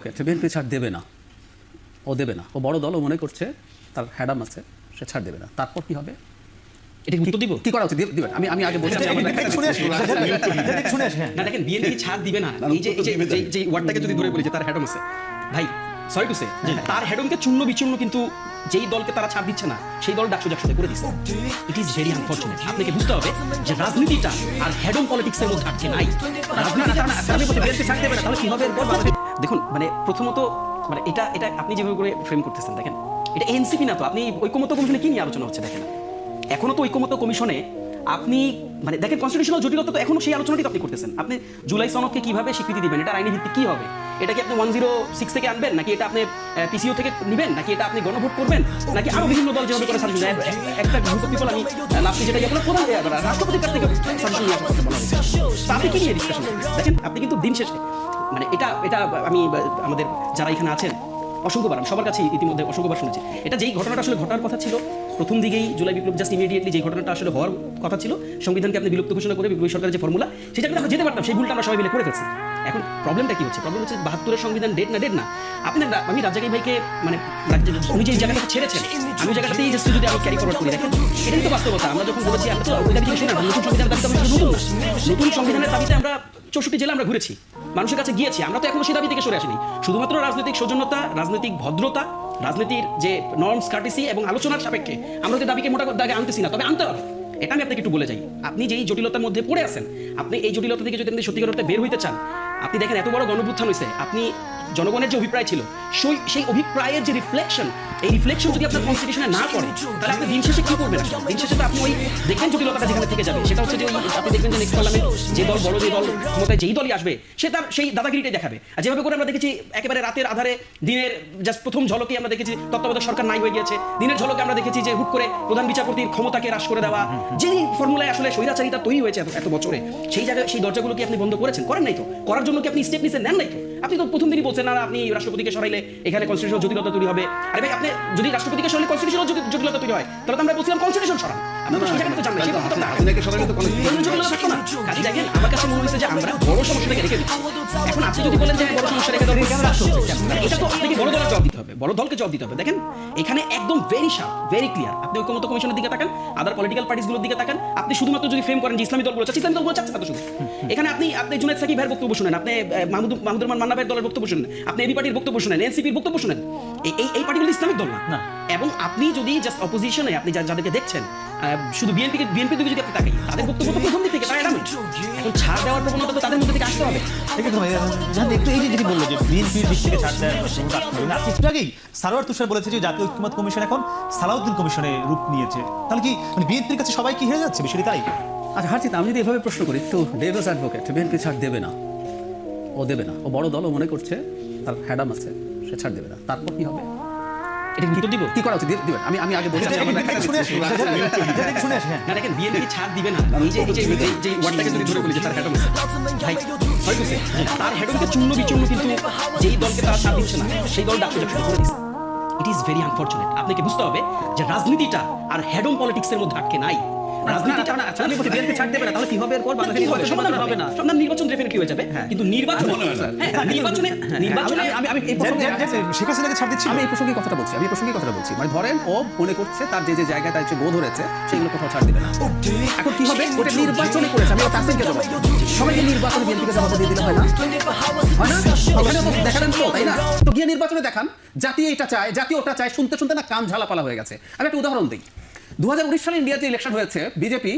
BNP ছাড় দেবে না, ও দেবে না। ও বড় দল, ও মনে করছে তার হ্যাডাম আছে, সে ছাড় দেবে না। তারপর কি হবে? এটা উত্তর দিব, কি করা উচিত দিবেন? আমি আগে বলছি না দেখেন বিএনপি ছাড় দিবে না। এই যে ওয়ার্ডটাকে যদি ধরে বলি যে তার হ্যাডম আছে, ভাই সরি টু সে তার হ্যাডমকে চূর্ণ বিচূর্ণ কিন্তু যেই দলকে তারা ছাড় দিচ্ছে না সেই দল ডাকসু জাকসুতে করে দিচ্ছে। It is very unfortunate. আপনাকে বুঝতে হবে যে রাজনীতিটা আর হ্যাডম পলিটিক্সের মধ্যে আটকে নাই। দেখুন মানে প্রথমত মানে এটা আপনি যেভাবে করে ফ্রেম করতেছেন, দেখেন এটা এনসিপি না তো। আপনি ঐকমত্য কমিশনে কি নিয়ে আলোচনা হচ্ছে দেখেন, এখনো তো ঐকমত্য কমিশনে আপনি মানে দেখেন কনস্টিটিউশনাল জটিলতা তো এখনো সেই আলোচনাটি আপনি করতেছেন। আপনি জুলাই সনদকে কিভাবে স্বীকৃতি দিবেন, এটা আইনি ভিত্তি কি হবে, এটা কি আপনি 106 থেকে আনবেন, নাকি এটা আপনি পিসিও থেকে নেবেন, নাকি এটা আপনি গণভোট করবেন, নাকি আরো বিভিন্ন দল যেভাবে করে সাজেশন দেয়। একটা গ্রুপ অফ পিপল আমি লাস্টে যেটা আপনার প্রধান রাষ্ট্রপতির কাছ থেকে সাজেশন নিয়ে আসতে বলা হয়েছে। তো আপনি কি নিয়ে ডিসকাশন দেখেন, আপনি কিন্তু দিন শেষে মানে এটা আমি আমাদের যারা এখানে আছেন অসংখ্যবার আমি সবার কাছে ইতিমধ্যে অসংখ্যবার শুনেছি। এটা যেই ঘটনাটা আসলে ঘটার কথা ছিল প্রথম দিকেই জুলাই বিপ্লব জাস্ট ইমিডিয়েটলি যে ঘটনাটা আসলে হওয়ার কথা ছিল, সংবিধানকে আপনি বিলুপ্ত ঘোষণা করে বিপ্লবী সরকারের যে ফর্মুলা সেটা আমরা যেতে পারতাম, সেই ভুলটা আমরা সবাই মিলে করে ফেলছি। এখন প্রবলেমটা কি হচ্ছে? প্রবলেম হচ্ছে 72-এর সংবিধান ডেট না আমি রাজ্জাকি ভাইকে মানে উনি যে জায়গাটা ছেড়েছেন আমি ওই জায়গাটাতেই জাস্ট যদি আমি ক্যারি ফরওয়ার্ড করি, দেখেন এটাই তো বাস্তবতা। আমরা যখন বলেছি আমরা তো ওই দাবি শুনে নতুন সংবিধানের দাবিতে আমরা নতুন সংবিধানের দাবিতে আমরা 64 জেলা আমরা ঘুরেছি, মানুষের কাছে গিয়েছি। আমরা তো এখনো সেই দাবি থেকে সরে আসিনি। শুধুমাত্র রাজনৈতিক সৌজন্যতা, রাজনৈতিক ভদ্রতা, রাজনীতির যে নর্মস কার্টেসি এবং আলোচনার সাপেক্ষে আমরা যে দাবিকে মোটা দাগে আনতেছি না, তবে আনতে হবে। এটা আমি আপনাকে একটু বলে যাই। আপনি যেই জটিলতার মধ্যে পড়ে আছেন, আপনি এই জটিলতা থেকে যদি আপনি সত্যিকার অর্থে বের হইতে চান, আপনি দেখেন এত বড় গণঅভ্যুত্থান হয়েছে, আপনি জনগণের যে অভিপ্রায় ছিল সেই অভিপ্রায়ের যে রিফ্লেকশন, এই রিফ্লেকশন যদি আপনার কনস্টিটিউশনে না পড়ে তাহলে আপনি দিন শেষে কি করবেন? দিন শেষে তো আপনি ওই দেখেন জটিলতাটা যেখানে থেকে যাবে সেটা হচ্ছে যে আপনি দেখবেন যে নেক্সট পার্লামেন্ট যে দল বড়, যে দল ক্ষমতায় যেই দলই আসবে সে তার সেই দাদাগিরিটাই দেখাবে। আর যেভাবে করে আমরা দেখেছি একেবারে রাতের আধারে দিনের জাস্ট প্রথম ঝলকে আমরা দেখেছি তত্ত্বাবধায়ক সরকার নাই হয়ে গিয়েছে, দিনের ঝলকে আমরা দেখেছি যে হুট করে প্রধান বিচারপতির ক্ষমতাকে হ্রাস করে দেওয়া, যেই ফর্মুলায় আসলে স্বৈরাচারিতা তৈরি হয়েছে এত বছরে, সেই জায়গায় সেই দরজাগুলো কি আপনি বন্ধ করেছেন? করেন নাই তো। করার জন্য কি আপনি স্টেপ নিছেন? নেন নাই তো। আপনি তো প্রথম দিনই বলছেন না আপনি রাষ্ট্রপতিকে সরাইলে এখানে কনস্টিটিউশনাল জটিলতা তৈরি হবে। আরে ভাই আপনি যদি রাষ্ট্রপতিকে সরাইলে কনস্টিটিউশনাল জটিলতা তৈরি হয় তাহলে তো আমরা বলছিলাম কনস্টিটিউশন সরান। আপনারা সেই জায়গাটা তো জানেন, সেই কথা না আপনাকে সরাইলে তো কোনো জটিলতা থাকতো না। কাজে দেখেন আমার কাছে মনে হয়েছে যে আমরা বড় সমস্যাটাকে রেখে দিচ্ছি। এখন আপনি যদি বলেন যে বড় সমস্যা রেখে দেওয়া কেন রাষ্ট্র হচ্ছে, এটা তো আপনাকে বড় দলের জবাব দিতে হবে, বড় দলকে জবাব দিতে হবে। দেখেন এখানে একদম ভেরি শার্প, ভেরি ক্লিয়ার। আপনি ঐকমত্য কমিশনের দিকে তাকান, আদার পলিটিক্যাল পার্টিসগুলোর দিকে তাকান। আপনি শুধুমাত্র যদি ফ্রেম করেন যে ইসলামী দলগুলো চাচ্ছে, ইসলামী দলগুলো চাচ্ছে না তো শুধু। এখানে আপনি জুনায়েদ সাকিব ভাইয়ের বক্তব্য শুনেন, আপনি মাহমুদুর রহমান মান্না ভাইয়ের দলের বক্তব্য শুনেন, আপনি এবি পার্টির বক্তব্য শুনেন, এনসিপির বক্তব্য শুনেন। এই পার্টিগুলো ইসলামিক দল না। এবং আপনি যদি জাস্ট অপোজিশনে আপনি যাদেরকে দেখছেন শুধু বিএনপি দিকে যদি আপনি তাকাই, তাদের বক্তব্য তো প্রথম দিক থেকে তারা এরাম এখন ছাড় দেওয়ার প্রবণতা তো তাদের মধ্যে থেকে আসতে হবে। ঠিক আছে ভাই, একটু এই যে যদি বললো যে বিএনপির দিক থেকে ছাড় দেওয়ার একটু আগেই সারোয়ার তুষার বলেছে যে জাতীয় ঐক্যমত্য কমিশন এখন সালাউদ্দিন কমিশনে রূপ নিয়েছে, তাহলে কি মানে বিএনপির কাছে সবাই কি হেরে যাচ্ছে বিষয়টি তাই? আচ্ছা হারজিত, আমি যদি এভাবে প্রশ্ন করি একটু ডেভিস অ্যাডভোকেট, বিএনপি ছাড় দেবে না, ও দেবে না। ও বড় দল, ও মনে করছে তার হ্যাডাম আছে, সে ছাড় দেবে না। তারপর কি হবে? এটা উত্তর দিব, কি করা উচিত দিবেন? আমি আগে বলছি না দেখেন বিএনপি ছাড় দিবে না। এই যে ওয়ার্ডটাকে যদি ধরে বলি যে তার হ্যাডম আছে, ভাই সরি টু সে তার হ্যাডমকে চূর্ণ বিচূর্ণ কিন্তু যেই দলকে তারা ছাড় দিচ্ছে না সেই দল ডাকসু জাকসুতে করে দিচ্ছে। It is very unfortunate. আপনাকে বুঝতে হবে যে রাজনীতিটা আর হ্যাডম পলিটিক্সের মধ্যে আটকে নাই। রাজনীতিটা বিএনপি ছাড় দেবে না, তাহলে কি হবে? এরপর সমাধান হবে না, সমাধান নির্বাচন ডেফিনেটলি হয়ে যাবে, কিন্তু নির্বাচনে আমি এই প্রসঙ্গে শেখ হাসিনাকে ছাড় দিচ্ছি, আমি এই প্রসঙ্গে কথাটা বলছি। মানে ধরেন ও মনে করছে তার যে জায়গাটা হচ্ছে গো ধরেছে সেগুলো কোথাও ছাড় দেবে না। এখন কি হবে? ওটা নির্বাচনে করেছে, আমি তাসিমকে জবাব সবাইকে নির্বাচনে বিএনপিকে জবাব দিয়ে দিলে হয় না? দেখালেন তো, তাই না? তো গিয়ে নির্বাচনে দেখান জাতি এটা চায়, জাতি ওটা চায়, শুনতে না কান ঝালাপালা হয়ে গেছে। আমি একটা উদাহরণ দিই। 2019 সালে ইন্ডিয়াতে ইলেকশন হয়েছে, বিজেপি